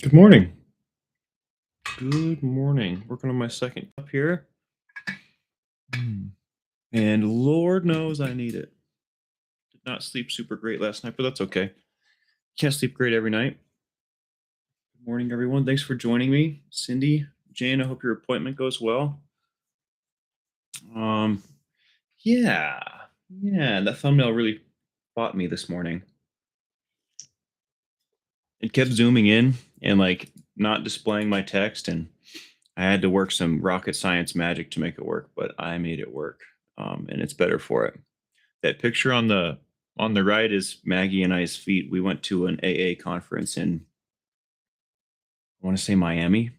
Good morning. Good morning. Working on my second cup here. And Lord knows I need it. Did not sleep super great last night, but that's okay. Can't sleep great every night. Good morning, everyone. Thanks for joining me. Cindy, Jane, I hope your appointment goes well. Um, yeah. Yeah, that thumbnail really bought me this morning. It kept zooming in and like not displaying my text, and I had to work some rocket science magic to make it work, but I made it work. And it's better for it. That picture on the right is Maggie and I's feet. We went to an AA conference in, I want to say, Miami,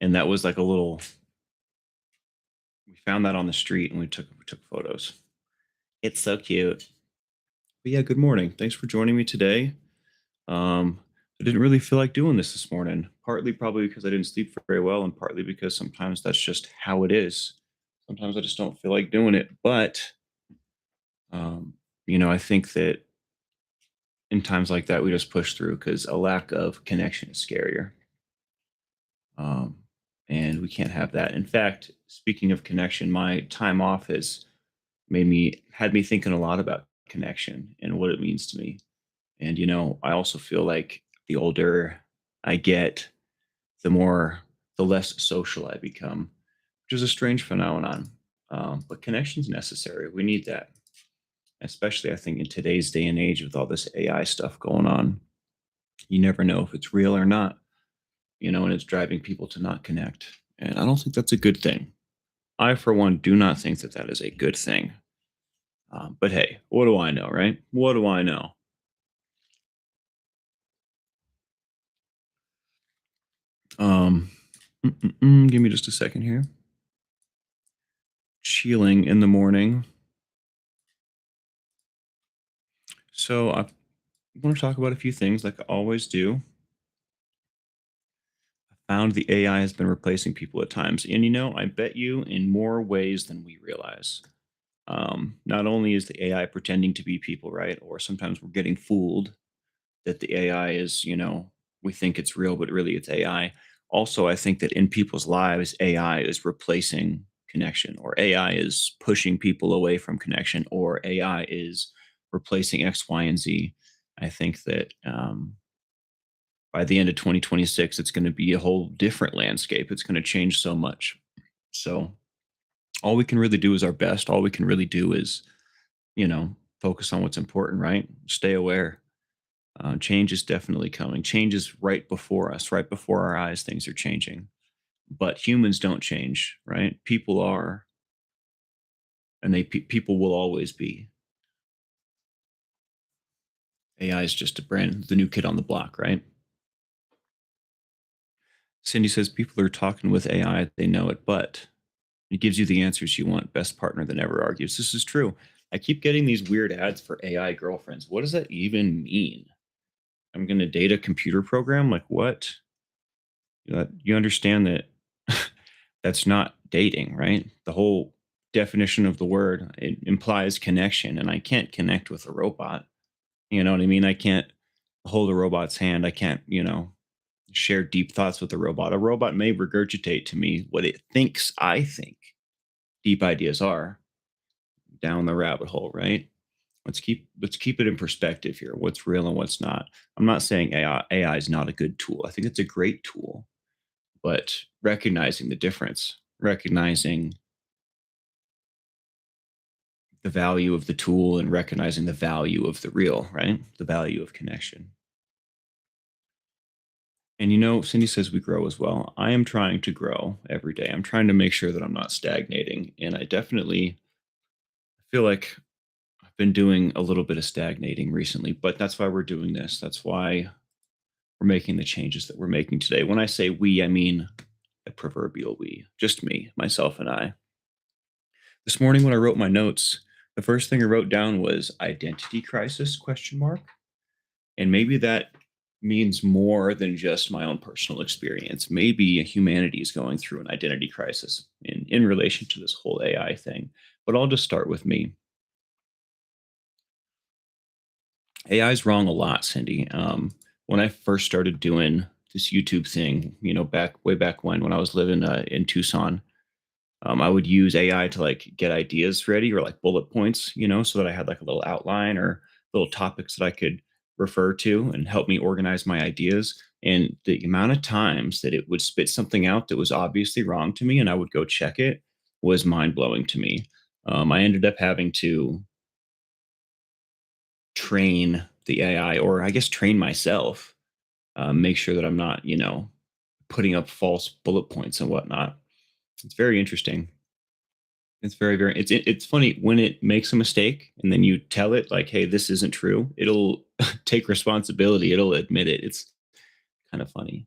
and that was like a little. We found that on the street and we took photos. It's so cute. But yeah, good morning. Thanks for joining me today. Um, I didn't really feel like doing this morning. Partly probably because I didn't sleep very well, and partly because sometimes that's just how it is. Sometimes I just don't feel like doing it. But um, I think that in times like that, we just push through because a lack of connection is scarier. Um, and we can't have that. In fact, speaking of connection, my time off has had me thinking a lot about connection and what it means to me. And I also feel like the older I get, the less social I become, which is a strange phenomenon. But connection's necessary. We need that, especially I think in today's day and age with all this AI stuff going on. You never know if it's real or not, and it's driving people to not connect. And I don't think that's a good thing. I, for one, do not think that that is a good thing. But hey, what do I know, right? What do I know? Um, Give me just a second here. Chilling in the morning. So I want to talk about a few things like I always do. Found the AI has been replacing people at times. And I bet you in more ways than we realize. Not only is the AI pretending to be people, right? Or sometimes we're getting fooled that the AI is, we think it's real, but really it's AI. Also, I think that in people's lives, AI is replacing connection, or AI is pushing people away from connection, or AI is replacing X, Y, and Z. I think that by the end of 2026, it's going to be a whole different landscape. It's going to change so much. So, all we can really do is our best. All we can really do is, focus on what's important, right? Stay aware. Change is definitely coming. Change is right before us, right before our eyes. Things are changing, but humans don't change, right? People are, and people will always be. AI is just the new kid on the block, right? Cindy says people are talking with AI, they know it, but it gives you the answers you want. Best partner that never argues. This is true. I keep getting these weird ads for AI girlfriends. What does that even mean? I'm going to date a computer program? Like what? You understand that that's not dating, right? The whole definition of the word, it implies connection, and I can't connect with a robot. You know what I mean? I can't hold a robot's hand. I can't, share deep thoughts with a robot. A robot may regurgitate to me what it thinks I think deep ideas are down the rabbit hole, right? Let's keep it in perspective here. What's real and what's not. I'm not saying AI is not a good tool. I think it's a great tool, but recognizing the difference, recognizing the value of the tool and recognizing the value of the real, right? The value of connection. And Cindy says we grow as well. I am trying to grow every day. I'm trying to make sure that I'm not stagnating. And I definitely feel like I've been doing a little bit of stagnating recently, but that's why we're doing this. That's why we're making the changes that we're making today. When I say we, I mean a proverbial we, just me, myself, and I. This morning when I wrote my notes, the first thing I wrote down was identity crisis question mark. And maybe that means more than just my own personal experience. Maybe humanity is going through an identity crisis in relation to this whole AI thing. But I'll just start with me. AI is wrong a lot, Cindy. When I first started doing this YouTube thing, back way back when I was living in Tucson. I would use AI to like get ideas ready or like bullet points, so that I had like a little outline or little topics that I could refer to and help me organize my ideas. And the amount of times that it would spit something out that was obviously wrong to me and I would go check it was mind blowing to me. I ended up having to train the AI, or I guess train myself, make sure that I'm not, putting up false bullet points and whatnot. It's very interesting. It's very, very it's funny when it makes a mistake and then you tell it like, "Hey, this isn't true." It'll take responsibility. It'll admit it. It's kind of funny,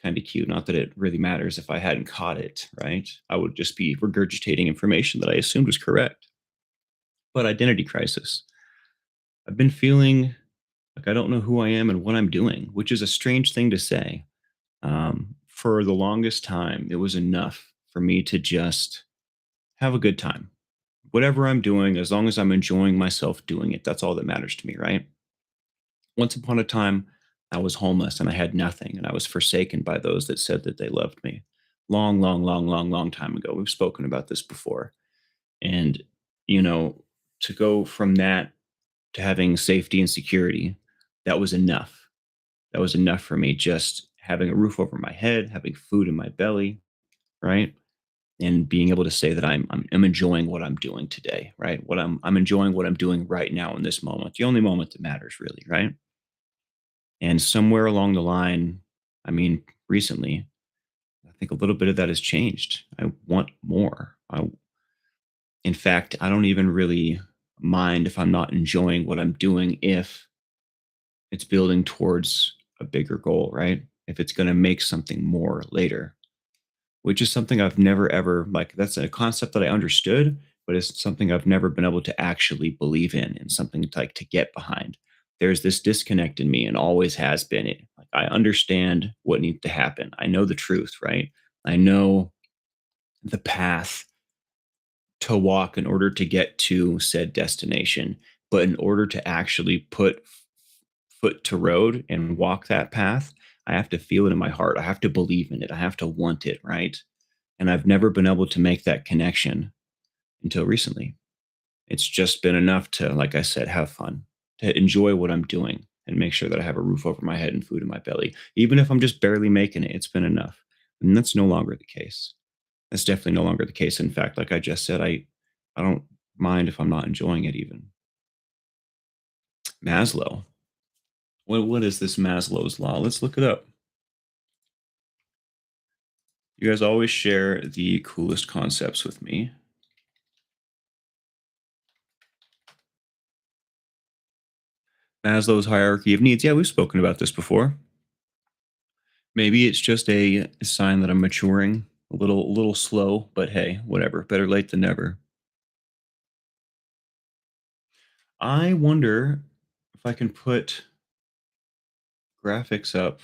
kind of cute. Not that it really matters if I hadn't caught it, right? I would just be regurgitating information that I assumed was correct. But identity crisis. I've been feeling like I don't know who I am and what I'm doing, which is a strange thing to say. For the longest time, it was enough for me to just have a good time. Whatever I'm doing, as long as I'm enjoying myself doing it, that's all that matters to me, right? Once upon a time, I was homeless and I had nothing, and I was forsaken by those that said that they loved me. Long, long, long, long, long time ago. We've spoken about this before. And, you know, to go from that to having safety and security, that was enough. That was enough for me. Just having a roof over my head, having food in my belly, right? And being able to say that I'm enjoying what I'm doing today, right? I'm enjoying what I'm doing right now in this moment, the only moment that matters, really, right? And somewhere along the line, I mean, recently, I think a little bit of that has changed. I want more. In fact, I don't even really mind if I'm not enjoying what I'm doing if it's building towards a bigger goal, right? If it's going to make something more later, which is something I've never ever like that's a concept that I understood, but it's something I've never been able to actually believe in and something to, like to get behind. There's this disconnect in me and always has been it. Like I understand what needs to happen. I know the truth, right? I know the path to walk in order to get to said destination. But in order to actually put foot to road and walk that path, I have to feel it in my heart. I have to believe in it. I have to want it, right? And I've never been able to make that connection until recently. It's just been enough to, like I said, have fun, to enjoy what I'm doing and make sure that I have a roof over my head and food in my belly. Even if I'm just barely making it, it's been enough. And that's no longer the case. That's definitely no longer the case. In fact, like I just said, I don't mind if I'm not enjoying it even. Maslow. What is this Maslow's law? Let's look it up. You guys always share the coolest concepts with me. Maslow's hierarchy of needs. Yeah, we've spoken about this before. Maybe it's just a sign that I'm maturing a little slow, but hey, whatever. Better late than never. I wonder if I can put graphics up.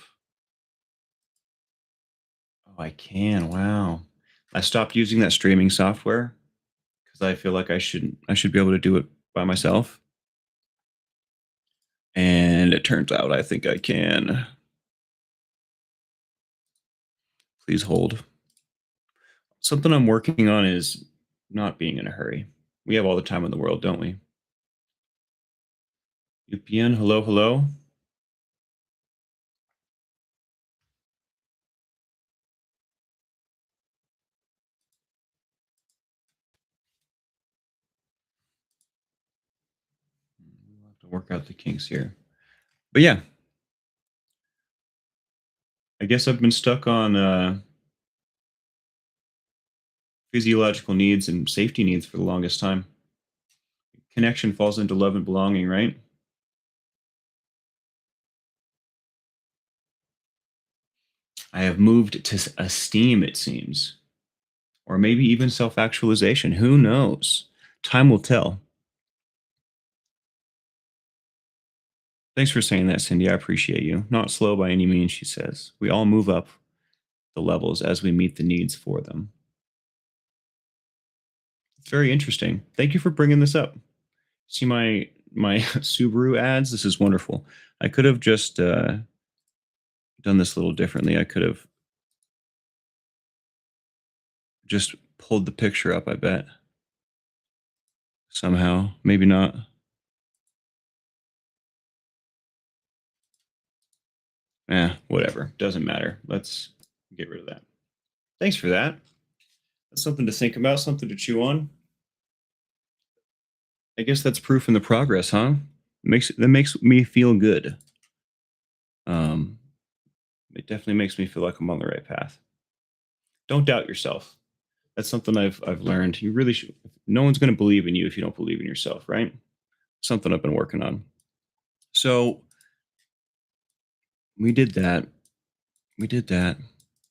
Oh, I can. Wow. I stopped using that streaming software because I feel like I should be able to do it by myself. And it turns out I think I can. Please hold. Something I'm working on is not being in a hurry. We have all the time in the world, don't we? UPN, hello, hello. We'll have to work out the kinks here. But yeah, I guess I've been stuck on physiological needs and safety needs for the longest time. Connection falls into love and belonging, right? I have moved to esteem, it seems, or maybe even self actualization. Who knows? Time will tell. Thanks for saying that, Cindy. I appreciate you. Not slow by any means, she says. We all move up the levels as we meet the needs for them. It's very interesting. Thank you for bringing this up. See my Subaru ads. This is wonderful. I could have just done this a little differently. I could have just pulled the picture up, I bet, somehow. Maybe not. Whatever. Doesn't matter. Let's get rid of that. Thanks for that. That's something to think about, something to chew on. I guess that's proof in the progress, huh? Makes me feel good. Um, it definitely makes me feel like I'm on the right path. Don't doubt yourself. That's something I've learned. You really should. No one's going to believe in you if you don't believe in yourself, right? Something I've been working on. So we did that. We did that.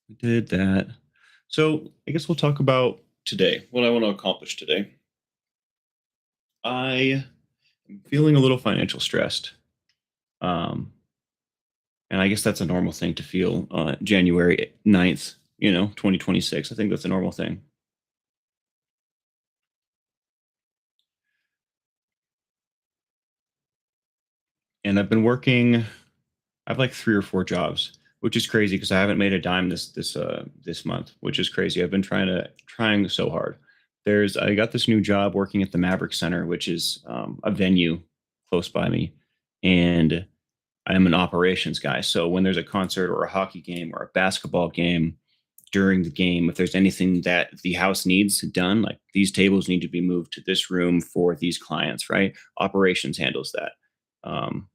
We did that. So I guess we'll talk about today. What I want to accomplish today. I am feeling a little financial stressed. Um, and I guess that's a normal thing to feel January 9th, 2026. I think that's a normal thing. And I've been working, I have like 3 or 4 jobs, which is crazy because I haven't made a dime this month, which is crazy. I've been trying so hard. I got this new job working at the Maverick Center, which is a venue close by me. And I'm an operations guy. So when there's a concert or a hockey game or a basketball game, during the game, if there's anything that the house needs done, like these tables need to be moved to this room for these clients, right? Operations handles that. Um,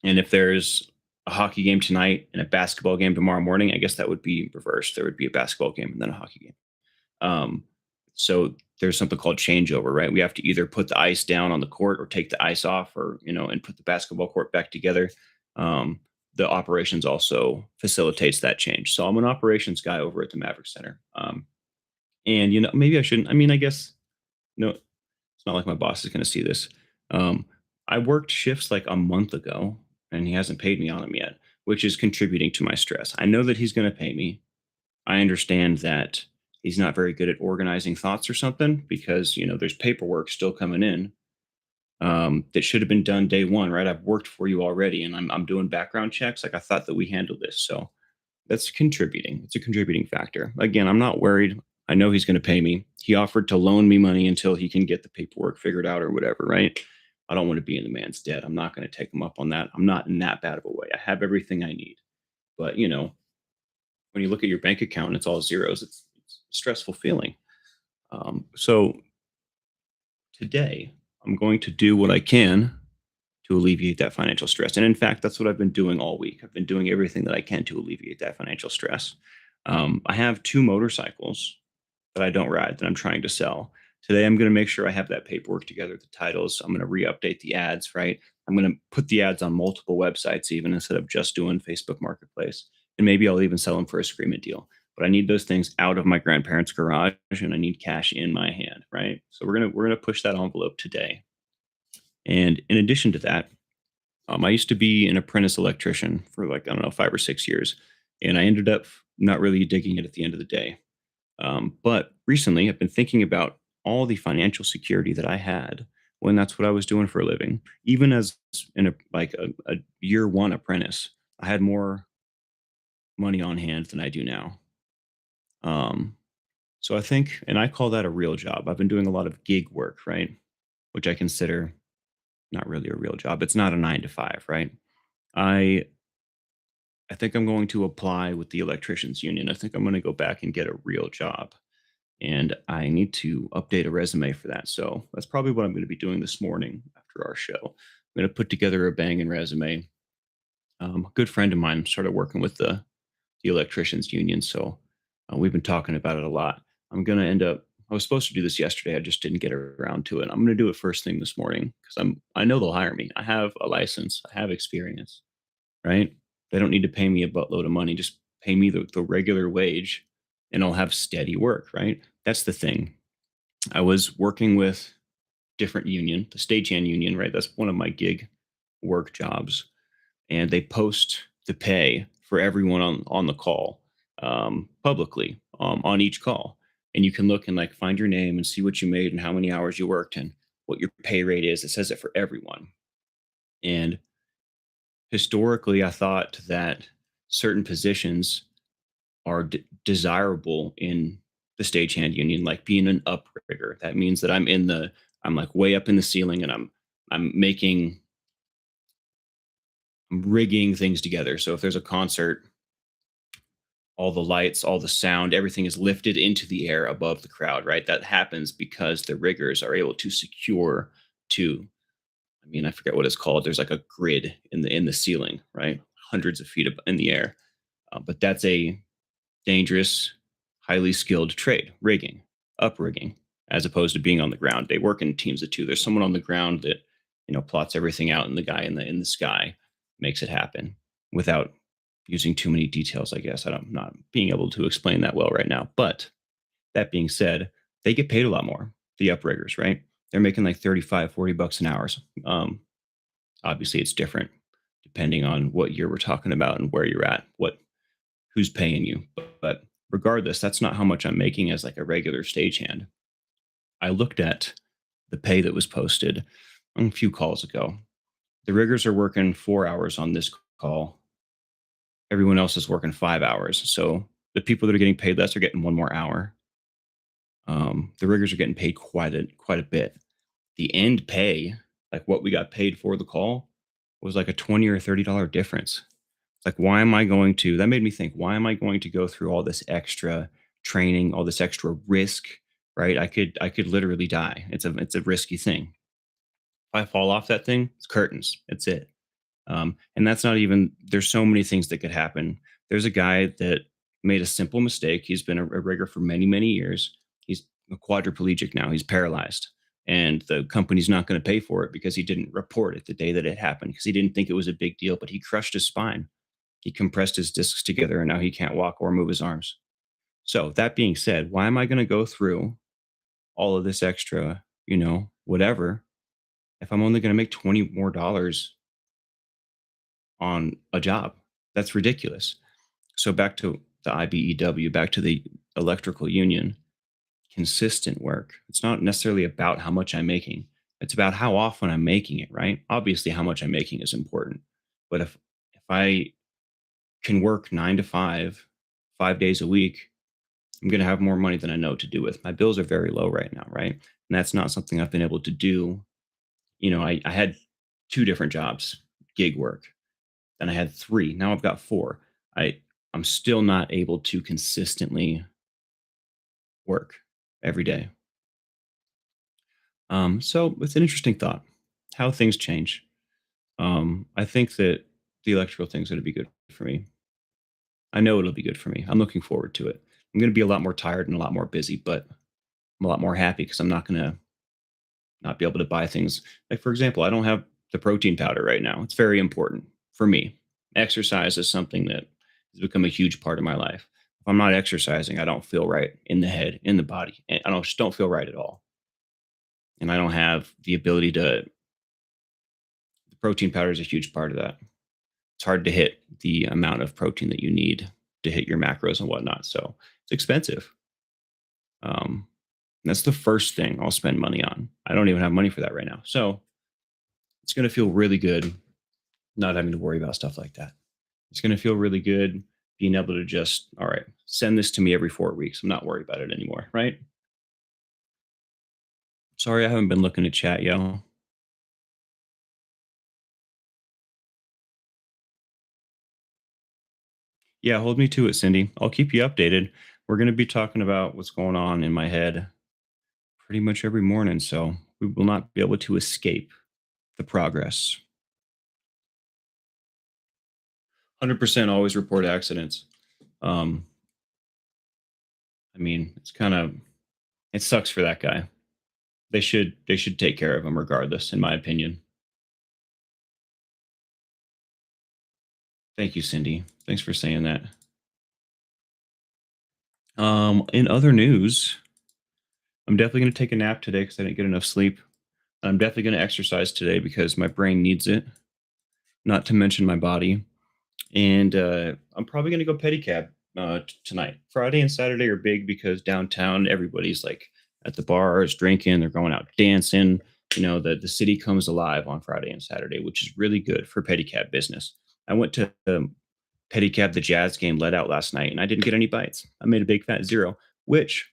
and if there's a hockey game tonight and a basketball game tomorrow morning, I guess that would be reversed. There would be a basketball game and then a hockey game. Um, so there's something called changeover, right? We have to either put the ice down on the court or take the ice off, or and put the basketball court back together. Um, the operations also facilitates that change. So I'm an operations guy over at the Maverick Center. And maybe I shouldn't. I mean, I guess no, it's not like my boss is going to see this. Um, I worked shifts like a month ago, and he hasn't paid me on them yet, which is contributing to my stress. I know that he's going to pay me. I understand that he's not very good at organizing thoughts or something because there's paperwork still coming in that should have been done day one, right? I've worked for you already, and I'm doing background checks. Like I thought that we handled this, so that's contributing. It's a contributing factor. Again, I'm not worried. I know he's going to pay me. He offered to loan me money until he can get the paperwork figured out or whatever, right? I don't want to be in the man's debt. I'm not going to take him up on that. I'm not in that bad of a way. I have everything I need. But when you look at your bank account and it's all zeros, it's a stressful feeling. So today, I'm going to do what I can to alleviate that financial stress. And in fact, that's what I've been doing all week. I've been doing everything that I can to alleviate that financial stress. I have 2 motorcycles that I don't ride that I'm trying to sell. Today, I'm going to make sure I have that paperwork together, the titles. I'm going to re update the ads, right? I'm going to put the ads on multiple websites, even instead of just doing Facebook Marketplace. And maybe I'll even sell them for a screaming deal. But I need those things out of my grandparents' garage, and I need cash in my hand, right? So we're gonna push that envelope today. And in addition to that, I used to be an apprentice electrician for like I don't know 5 or 6 years, and I ended up not really digging it at the end of the day. But recently, I've been thinking about all the financial security that I had when that's what I was doing for a living. Even as a year one apprentice, I had more money on hand than I do now. Um, so I think, and I call that a real job. I've been doing a lot of gig work, right? Which I consider not really a real job. It's not a 9 to 5, right? I I think I'm going to apply with the electricians union. I think I'm going to go back and get a real job. And I need to update a resume for that. So that's probably what I'm going to be doing this morning after our show. I'm going to put together a banging resume. A good friend of mine started working with the electricians union, so we've been talking about it a lot. I'm going to end up. I was supposed to do this yesterday. I just didn't get around to it. I'm going to do it first thing this morning because I know they'll hire me. I have a license. I have experience, right? They don't need to pay me a buttload of money. Just pay me the regular wage, and I'll have steady work, right? That's the thing. I was working with different union, the stagehand union, right? That's one of my gig work jobs, and they post the pay for everyone on the call publicly on each call, and you can look and like find your name and see what you made and how many hours you worked and what your pay rate is. It says it for everyone. And historically, I thought that certain positions are desirable in the stagehand union, like being an uprigger. That means that I'm like way up in the ceiling and I'm making I'm rigging things together. So if there's a concert, all the lights, all the sound, everything is lifted into the air above the crowd, right? That happens because the riggers are able to secure to, I mean, I forget what it's called. There's like a grid in the ceiling, right? Hundreds of feet in the air. But that's a dangerous, highly skilled trade, rigging, uprigging, as opposed to being on the ground. They work in teams of two. There's someone on the ground that, plots everything out, and the guy in the sky makes it happen without using too many details, I guess. I'm not being able to explain that well right now. But that being said, they get paid a lot more, the upriggers, right? They're making like 35, 40 bucks an hour. Um, Obviously it's different depending on what year we're talking about and where you're at, who's paying you. But regardless, that's not how much I'm making as like a regular stagehand. I looked at the pay that was posted a few calls ago. The riggers are working 4 hours on this call. Everyone else is working 5 hours. So the people that are getting paid less are getting one more hour. The riggers are getting paid quite a bit. The end pay, like what we got paid for the call, was like a $20 or $30 difference. It's like, why am I going to? That made me think, why am I going to go through all this extra training, all this extra risk? Right? I could literally die. It's a risky thing. If I fall off that thing, it's curtains. It's it. And that's not even. There's so many things that could happen. There's a guy that made a simple mistake. He's been a rigger for many years. He's a quadriplegic now. He's paralyzed, and the company's not going to pay for it because he didn't report it the day that it happened because he didn't think it was a big deal. But he crushed his spine. He compressed his discs together, and now he can't walk or move his arms. So that being said, why am I going to go through all of this extra, whatever, if I'm only going to make 20 more dollars on a job? That's ridiculous. So back to the IBEW, back to the electrical union, consistent work. It's not necessarily about how much I'm making. It's about how often I'm making it, right? Obviously, how much I'm making is important. But if I can work 9 to 5, 5 days a week, I'm going to have more money than I know what to do with. My bills are very low right now, right? And that's not something I've been able to do. I had two different jobs, gig work. Then I had three. Now I've got four. I'm still not able to consistently work every day. So it's an interesting thought how things change. I think that the electrical thing's going to be good for me. I know it'll be good for me. I'm looking forward to it. I'm going to be a lot more tired and a lot more busy, but I'm a lot more happy because I'm not going to not be able to buy things. Like, for example, I don't have the protein powder right now. It's very important for me. Exercise is something that has become a huge part of my life. If I'm not exercising, I don't feel right in the head, in the body. And I just don't feel right at all. And I don't have the ability the protein powder is a huge part of that. It's hard to hit the amount of protein that you need to hit your macros and whatnot. So it's expensive. Um, that's the first thing I'll spend money on. I don't even have money for that right now. So it's going to feel really good not having to worry about stuff like that. It's going to feel really good being able to just, all right, send this to me every 4 weeks. I'm not worried about it anymore. Right. Sorry, I haven't been looking at chat, yo. Yeah, hold me to it, Cindy. I'll keep you updated. We're going to be talking about what's going on in my head pretty much every morning. So we will not be able to escape the progress. 100% always report accidents. Um, I mean, it sucks for that guy. They should take care of him regardless, in my opinion. Thank you, Cindy. Thanks for saying that. In other news, I'm definitely going to take a nap today because I didn't get enough sleep. I'm definitely going to exercise today because my brain needs it, not to mention my body. And I'm probably going to go pedicab tonight. Friday and Saturday are big because downtown everybody's like at the bars drinking, they're going out dancing. The city comes alive on Friday and Saturday, which is really good for pedicab business. I went to pedicab the Jazz game let out last night, and I didn't get any bites. I made a big fat zero, which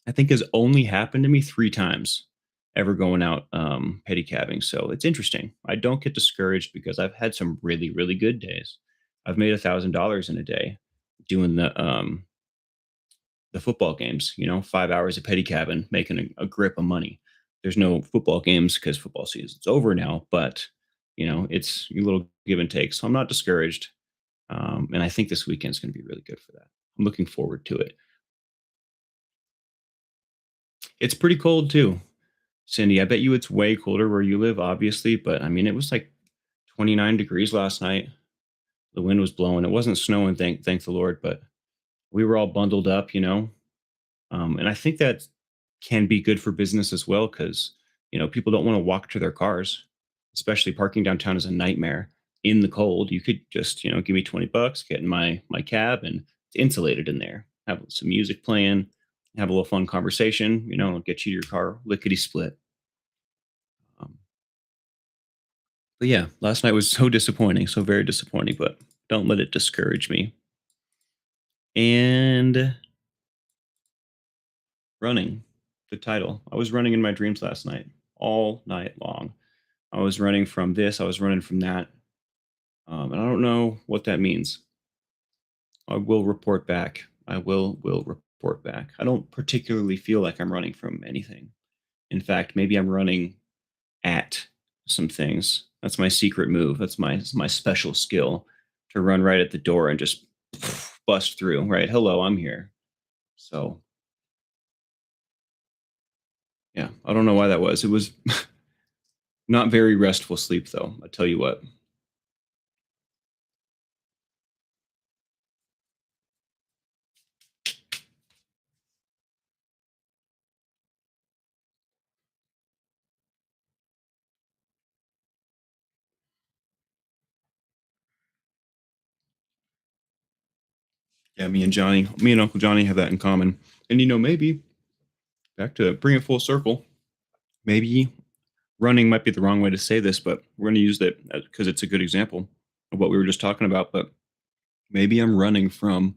I think has only happened to me 3 times ever going out, pedicabbing, so it's interesting. I don't get discouraged because I've had some really, really good days. I've made $1,000 in a day doing the football games, 5 hours of pedicabbing, making a grip of money. There's no football games because football season's over now, but, it's a little give and take, so I'm not discouraged, and I think this weekend's gonna be really good for that. I'm looking forward to it. It's pretty cold too. Cindy, I bet you it's way colder where you live, obviously, but I mean, it was like 29 degrees last night. The wind was blowing. It wasn't snowing, thank the Lord, but we were all bundled up, and I think that can be good for business as well because people don't want to walk to their cars, especially parking downtown is a nightmare in the cold. You could just give me $20, get in my cab, and it's insulated in there. Have some music playing, have a little fun conversation. Get you to your car lickety split. Um, but yeah, last night was so disappointing, so very disappointing. But don't let it discourage me. And running, the title. I was running in my dreams last night, all night long. I was running from this, I was running from that. And I don't know what that means. I will report back. I will report back. I don't particularly feel like I'm running from anything. In fact, maybe I'm running at some things. That's my secret move. That's my special skill to run right at the door and just bust through. Right, hello, I'm here. So yeah, I don't know why that was. It was not very restful sleep, though. I tell you what. Yeah, me and Uncle Johnny have that in common. And maybe back to bring it full circle. Maybe running might be the wrong way to say this, but we're going to use that because it's a good example of what we were just talking about. But maybe I'm running from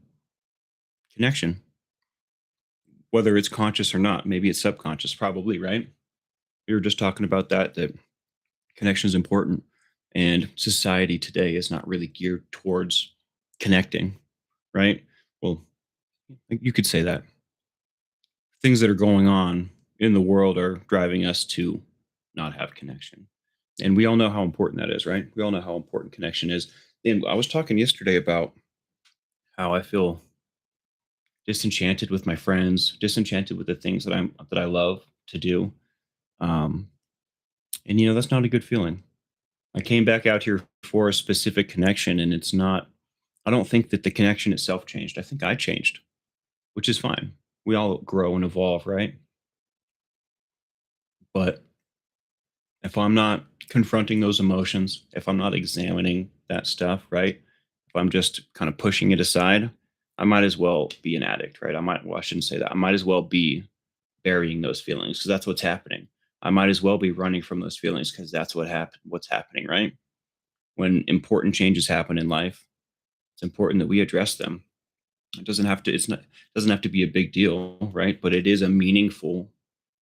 connection, whether it's conscious or not. Maybe it's subconscious, probably, right? We were just talking about that connection is important. And society today is not really geared towards connecting, right? Well, you could say that. Things that are going on in the world are driving us to not have connection. And we all know how important that is, right? We all know how important connection is. And I was talking yesterday about how I feel disenchanted with my friends, disenchanted with the things that I love to do. Um, and that's not a good feeling. I came back out here for a specific connection, and it's not. I don't think that the connection itself changed. I think I changed, which is fine. We all grow and evolve, right? But if I'm not confronting those emotions, if I'm not examining that stuff, right? If I'm just kind of pushing it aside, I might as well be an addict, right? Well, I shouldn't say that. I might as well be burying those feelings because that's what's happening. I might as well be running from those feelings because that's what's happening, right? When important changes happen in life, it's important that we address them. It doesn't have to be a big deal, right? But it is a meaningful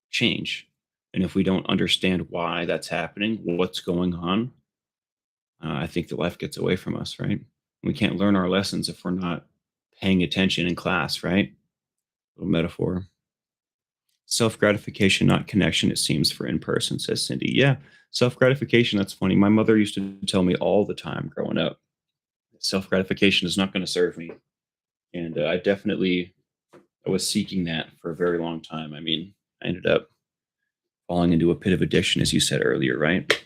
change. And if we don't understand why that's happening, what's going on, I think that life gets away from us, right? We can't learn our lessons if we're not paying attention in class, right? Little metaphor. Self gratification, not connection, it seems, for in person, says Cindy. Yeah, self gratification, that's funny. My mother used to tell me all the time growing up self gratification is not going to serve me. And I was seeking that for a very long time. I mean, I ended up falling into a pit of addiction, as you said earlier, right?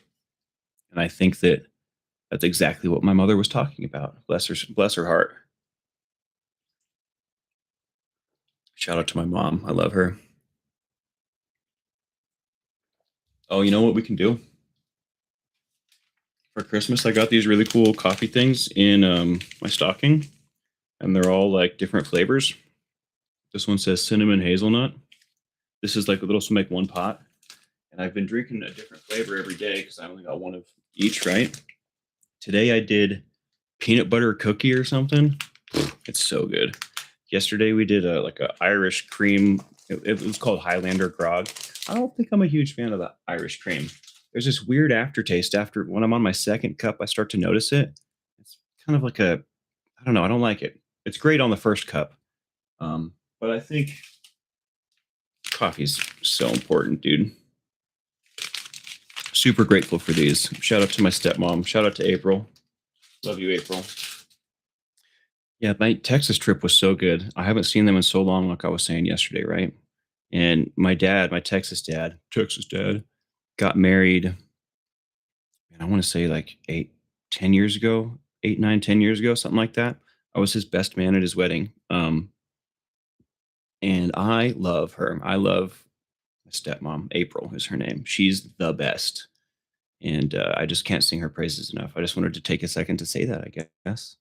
And I think that that's exactly what my mother was talking about. Bless her heart. Shout out to my mom. I love her. Oh, you know what we can do for Christmas? I got these really cool coffee things in my stocking, and they're all like different flavors. This one says cinnamon hazelnut. This is like a little, so make one pot, and I've been drinking a different flavor every day because I only got one of each. Right? Today I did peanut butter cookie or something. It's so good. Yesterday we did a Irish cream. It was called Highlander grog. I don't think I'm a huge fan of the Irish cream. There's this weird aftertaste after when I'm on my second cup. I start to notice it. It's kind of like a I don't know. I don't like it. It's great on the first cup, but I think coffee's so important, dude. Super grateful for these. Shout out to my stepmom. Shout out to April. Love you, April. Yeah, my Texas trip was so good. I haven't seen them in so long, like I was saying yesterday, right? And my dad, my Texas dad, got married, and I want to say like 10 years ago, 8, 9, 10 years ago, something like that. I was his best man at his wedding. And I love her. I love my stepmom. April is her name. She's the best. And I just can't sing her praises enough. I just wanted to take a second to say that, I guess.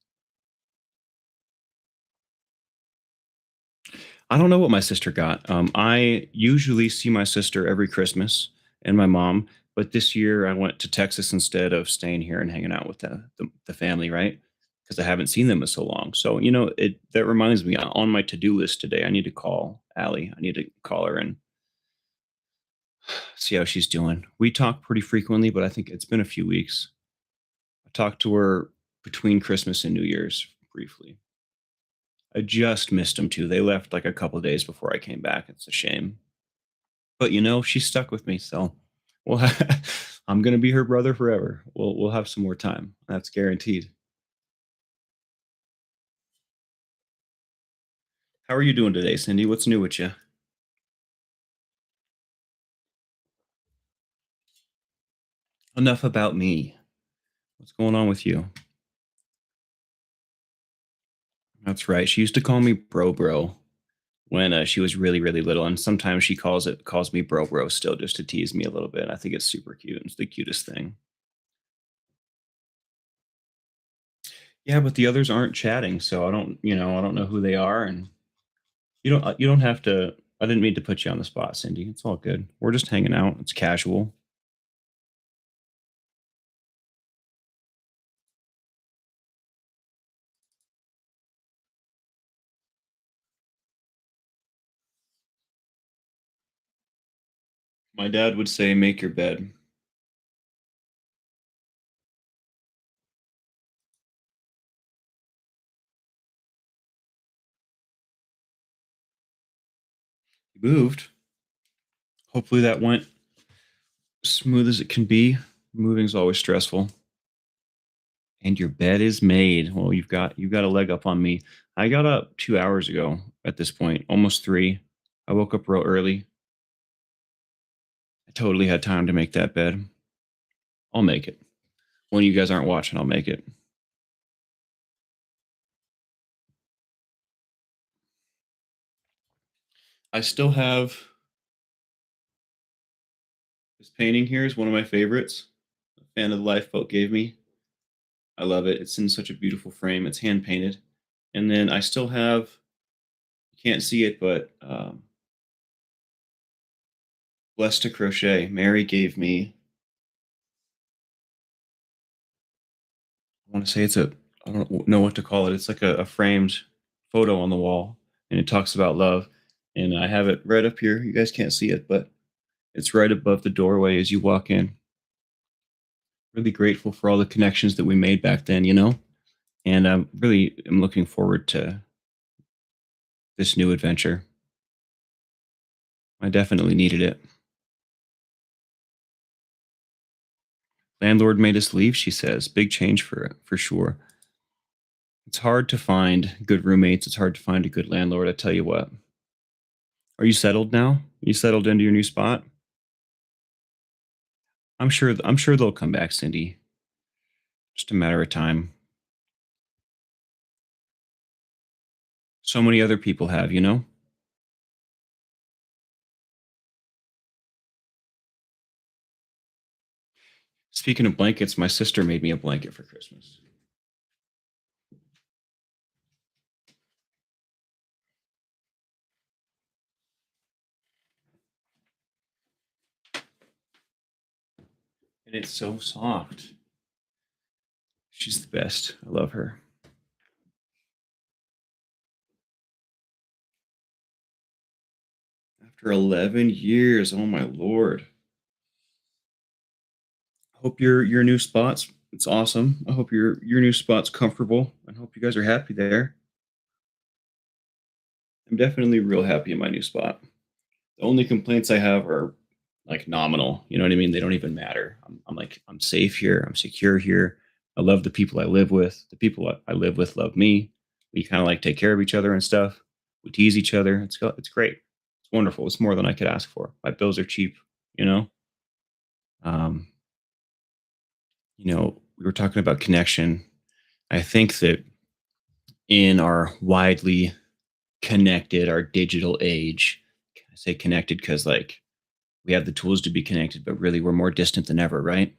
I don't know what my sister got. I usually see my sister every Christmas and my mom, but this year I went to Texas instead of staying here and hanging out with the family, right? Because I haven't seen them in so long. So, it that reminds me on my to-do list today, I need to call Allie. I need to call her and see how she's doing. We talk pretty frequently, but I think it's been a few weeks. I talked to her between Christmas and New Year's briefly. I just missed them too. They left like a couple of days before I came back. It's a shame. But she's stuck with me, so well, I'm gonna be her brother forever. We'll have some more time. That's guaranteed. How are you doing today, Cindy? What's new with you? Enough about me. What's going on with you? That's right. She used to call me bro when she was really really little, and sometimes she calls me bro still just to tease me a little bit. I think it's super cute. It's the cutest thing. Yeah, but the others aren't chatting, so I don't know who they are, and you don't have to. I didn't mean to put you on the spot, Cindy. It's all good. We're just hanging out. It's casual. My dad would say, "Make your bed." You moved. Hopefully that went smooth as it can be. Moving's always stressful. And your bed is made. Well, you've got a leg up on me. I got up 2 hours ago at this point, almost three. I woke up real early. I totally had time to make that bed. I'll make it. When you guys aren't watching, I'll make it. I still have this painting here is one of my favorites. A fan of the lifeboat gave me. I love it. It's in such a beautiful frame. It's hand painted. And then I still have, you can't see it, but Blessed to Crochet. Mary gave me, I want to say I don't know what to call it. It's like a framed photo on the wall, and it talks about love. And I have it right up here. You guys can't see it, but it's right above the doorway as you walk in. Really grateful for all the connections that we made back then. And I'm really am looking forward to this new adventure. I definitely needed it. Landlord made us leave, she says. Big change for sure. It's hard to find good roommates. It's hard to find a good landlord. I tell you what. Are you settled now? You settled into your new spot? I'm sure they'll come back, Cindy. Just a matter of time. So many other people have. Speaking of blankets, my sister made me a blanket for Christmas. And it's so soft. She's the best. I love her. After 11 years, oh my lord. Hope your new spot's it's awesome. I hope your new spot's comfortable. I hope you guys are happy there. I'm definitely real happy in my new spot. The only complaints I have are like nominal. You know what I mean? They don't even matter. I'm like I'm safe here. I'm secure here. I love the people I live with. The people I live with love me. We kind of like take care of each other and stuff. We tease each other. It's great. It's wonderful. It's more than I could ask for. My bills are cheap. You know. Um, we were talking about connection. I think that in our widely connected, our digital age, I say connected because like we have the tools to be connected, but really we're more distant than ever, right?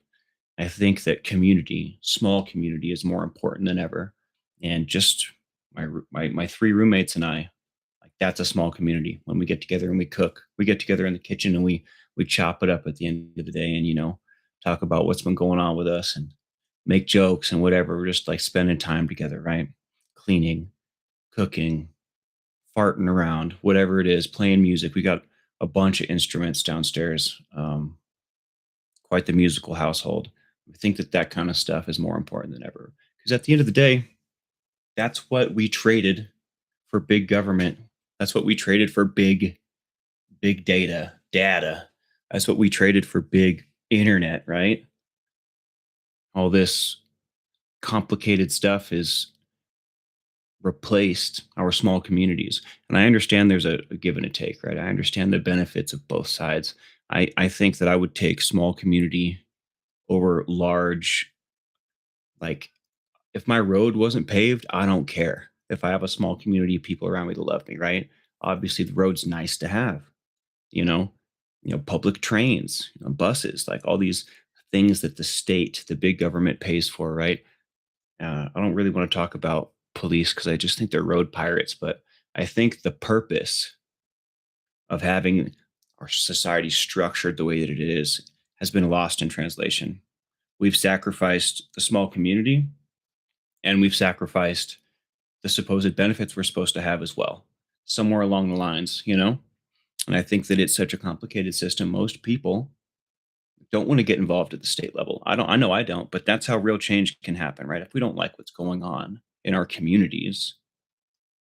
I think that community, small community, is more important than ever. And just my three roommates and I, like that's a small community. When we get together and we cook, we get together in the kitchen and we chop it up at the end of the day, and talk about what's been going on with us and make jokes and whatever. We're just like spending time together, right? Cleaning, cooking, farting around, whatever it is, playing music. We got a bunch of instruments downstairs. Quite the musical household. We think that that kind of stuff is more important than ever. Because at the end of the day, that's what we traded for big government. That's what we traded for big data. That's what we traded for big internet, right? All this complicated stuff is replaced our small communities. And I understand there's a give and a take, right? I understand the benefits of both sides. I think that I would take small community over large, like if my road wasn't paved, I don't care. If I have a small community of people around me that love me, right? Obviously, the road's nice to have, you know, public trains, buses, like all these things that the state, the big government pays for, right? I don't really want to talk about police because I just think they're road pirates, but I think the purpose of having our society structured the way that it is has been lost in translation. We've sacrificed the small community and we've sacrificed the supposed benefits we're supposed to have as well, somewhere along the lines. And I think that it's such a complicated system. Most people don't want to get involved at the state level. I know I don't, but that's how real change can happen, right? If we don't like what's going on in our communities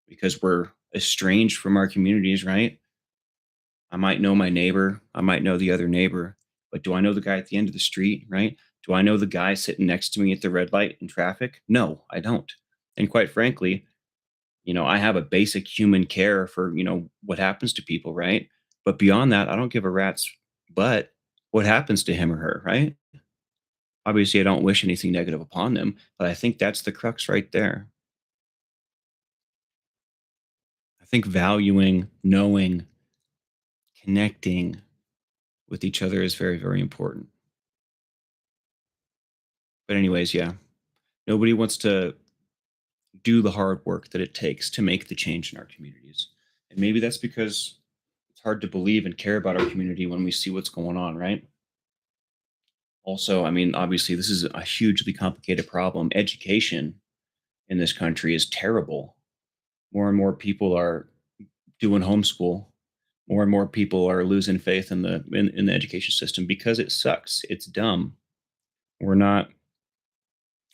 because we're estranged from our communities, right? I might know my neighbor, I might know the other neighbor, but do I know the guy at the end of the street, right? Do I know the guy sitting next to me at the red light in traffic? No, I don't. And quite frankly, I have a basic human care for, what happens to people, right? But beyond that, I don't give a rat's butt what happens to him or her, right? Obviously, I don't wish anything negative upon them, but I think that's the crux right there. I think valuing, knowing, connecting with each other is very, very important. But, anyways, yeah, nobody wants to do the hard work that it takes to make the change in our communities. And maybe that's because it's hard to believe and care about our community when we see what's going on, right? Also, I mean, obviously, this is a hugely complicated problem. Education in this country is terrible. More and more people are doing homeschool. More and more people are losing faith in the education system because it sucks. It's dumb. We're not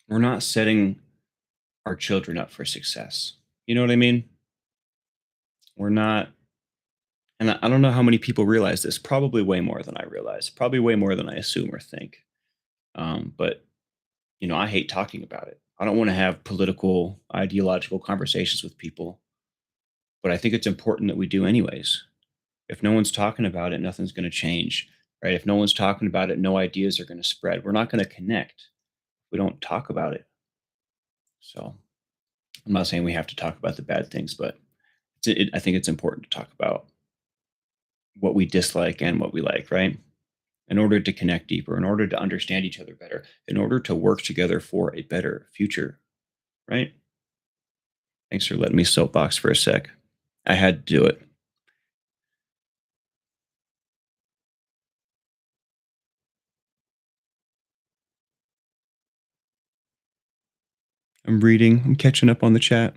we're not setting our children up for success. You know what I mean? We're not, and I don't know how many people realize this. Probably way more than I realize. Probably way more than I assume or think. But I hate talking about it. I don't want to have political, ideological conversations with people, but I think it's important that we do anyways. If no one's talking about it, nothing's going to change, right? If no one's talking about it, no ideas are going to spread. We're not going to connect if we don't talk about it. So I'm not saying we have to talk about the bad things, but I think it's important to talk about what we dislike and what we like, right? In order to connect deeper, in order to understand each other better, in order to work together for a better future, right? Thanks for letting me soapbox for a sec. I had to do it. I'm reading. I'm catching up on the chat.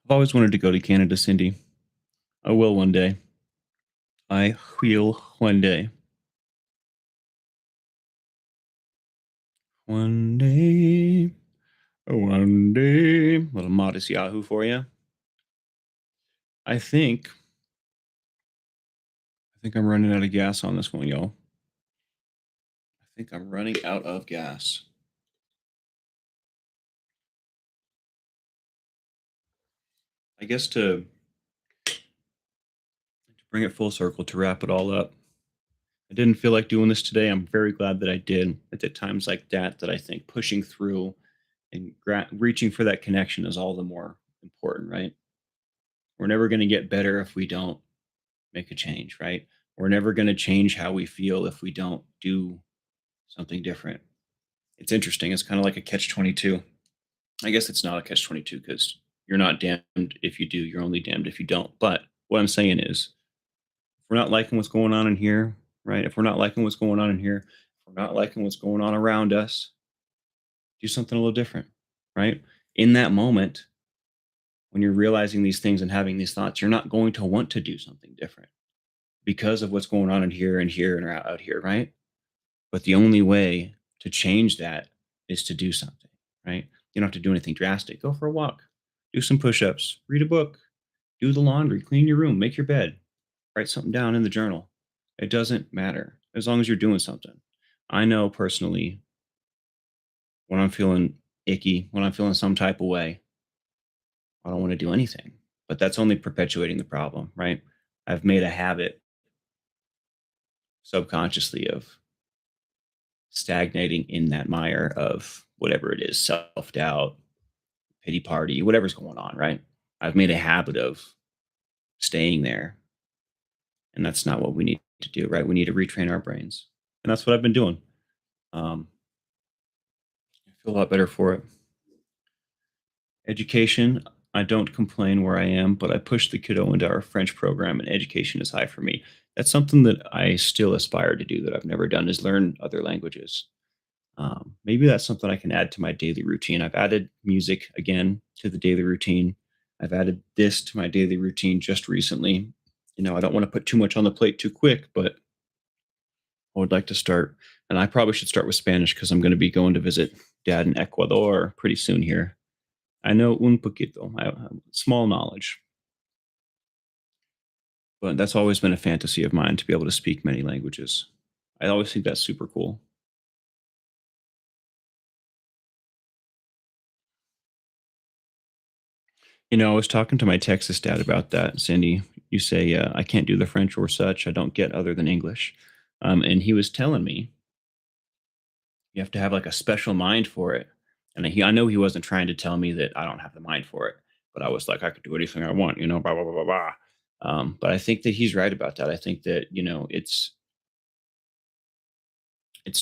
I've always wanted to go to Canada, Cindy. I will one day. I will one day. One day. One day. Little modest Yahoo for you. I think. I think I'm running out of gas on this one, y'all. I think I'm running out of gas. I guess to bring it full circle to wrap it all up. I didn't feel like doing this today. I'm very glad that I did. It's at times like that I think pushing through and reaching for that connection is all the more important, right? We're never going to get better if we don't make a change, right? We're never going to change how we feel if we don't do something different. It's interesting. It's kind of like a catch 22. I guess it's not a catch 22 because you're not damned if you do, you're only damned if you don't. But what I'm saying is, if we're not liking what's going on in here, right? If we're not liking what's going on in here, if we're not liking what's going on around us, do something a little different, right? In that moment, when you're realizing these things and having these thoughts, you're not going to want to do something different because of what's going on in here and here and out here, right? But the only way to change that is to do something, right? You don't have to do anything drastic. Go for a walk, do some push ups, read a book, do the laundry, clean your room, make your bed, write something down in the journal. It doesn't matter as long as you're doing something. I know personally when I'm feeling icky, when I'm feeling some type of way, I don't want to do anything. But that's only perpetuating the problem, right? I've made a habit subconsciously of stagnating in that mire of whatever it is, self doubt, pity party, whatever's going on, right? I've made a habit of staying there. And that's not what we need to do, right? We need to retrain our brains. And that's what I've been doing. Um, I feel a lot better for it. Education, I don't complain where I am, but I push the kiddo into our French program, and education is high for me. That's something that I still aspire to do that I've never done is learn other languages. Maybe that's something I can add to my daily routine. I've added music again to the daily routine. I've added this to my daily routine just recently. I don't want to put too much on the plate too quick, but I would like to start. And I probably should start with Spanish because I'm going to be going to visit dad in Ecuador pretty soon here. I know un poquito. I have small knowledge, but that's always been a fantasy of mine to be able to speak many languages. I always think that's super cool. I was talking to my Texas dad about that, Cindy. You say I can't do the French or such. I don't get other than English, and he was telling me you have to have like a special mind for it. And I know he wasn't trying to tell me that I don't have the mind for it, but I was like, I could do anything I want, blah blah blah blah blah. But I think that he's right about that. I think that it's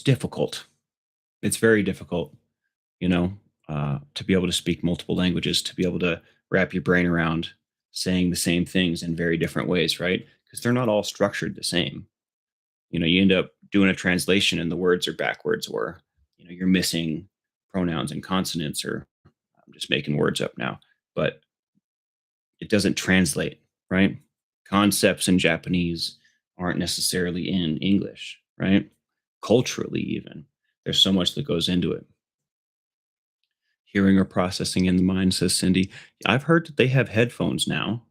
difficult. It's very difficult, you know, to be able to speak multiple languages, to be able to wrap your brain around saying the same things in very different ways, right? Because they're not all structured the same. You end up doing a translation and the words are backwards, or you're missing pronouns and consonants, or I'm just making words up now, but it doesn't translate, right? Concepts in Japanese aren't necessarily in English, right? Culturally, even there's so much that goes into it. Hearing or processing in the mind, says Cindy. I've heard that they have headphones now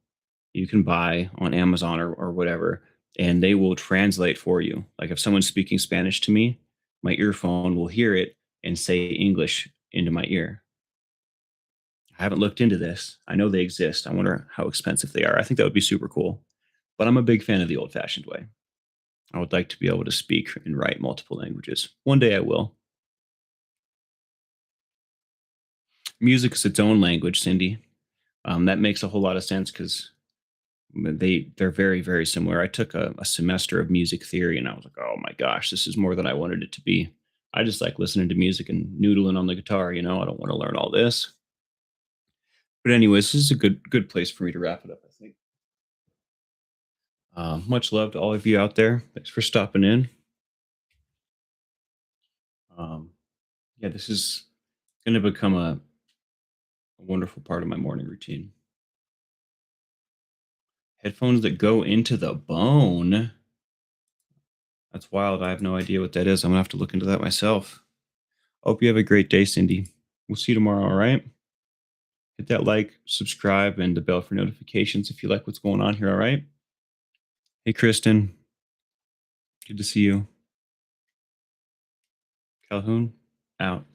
you can buy on Amazon or whatever, and they will translate for you. Like if someone's speaking Spanish to me, my earphone will hear it and say English into my ear. I haven't looked into this. I know they exist. I wonder how expensive they are. I think that would be super cool. But I'm a big fan of the old fashioned way. I would like to be able to speak and write multiple languages. One day I will. Music is its own language, Cindy. That makes a whole lot of sense because they're very very similar. I took a semester of music theory, and I was like, oh my gosh, this is more than I wanted it to be. I just like listening to music and noodling on the guitar. I don't want to learn all this. But anyways, this is a good place for me to wrap it up. I think. Much love to all of you out there. Thanks for stopping in. Um, yeah, this is going to become a wonderful part of my morning routine. Headphones that go into the bone. That's wild. I have no idea what that is. I'm going to have to look into that myself. Hope you have a great day, Cindy. We'll see you tomorrow. All right. Hit that like, subscribe, and the bell for notifications if you like what's going on here. All right. Hey, Kristen. Good to see you. Calhoun, out.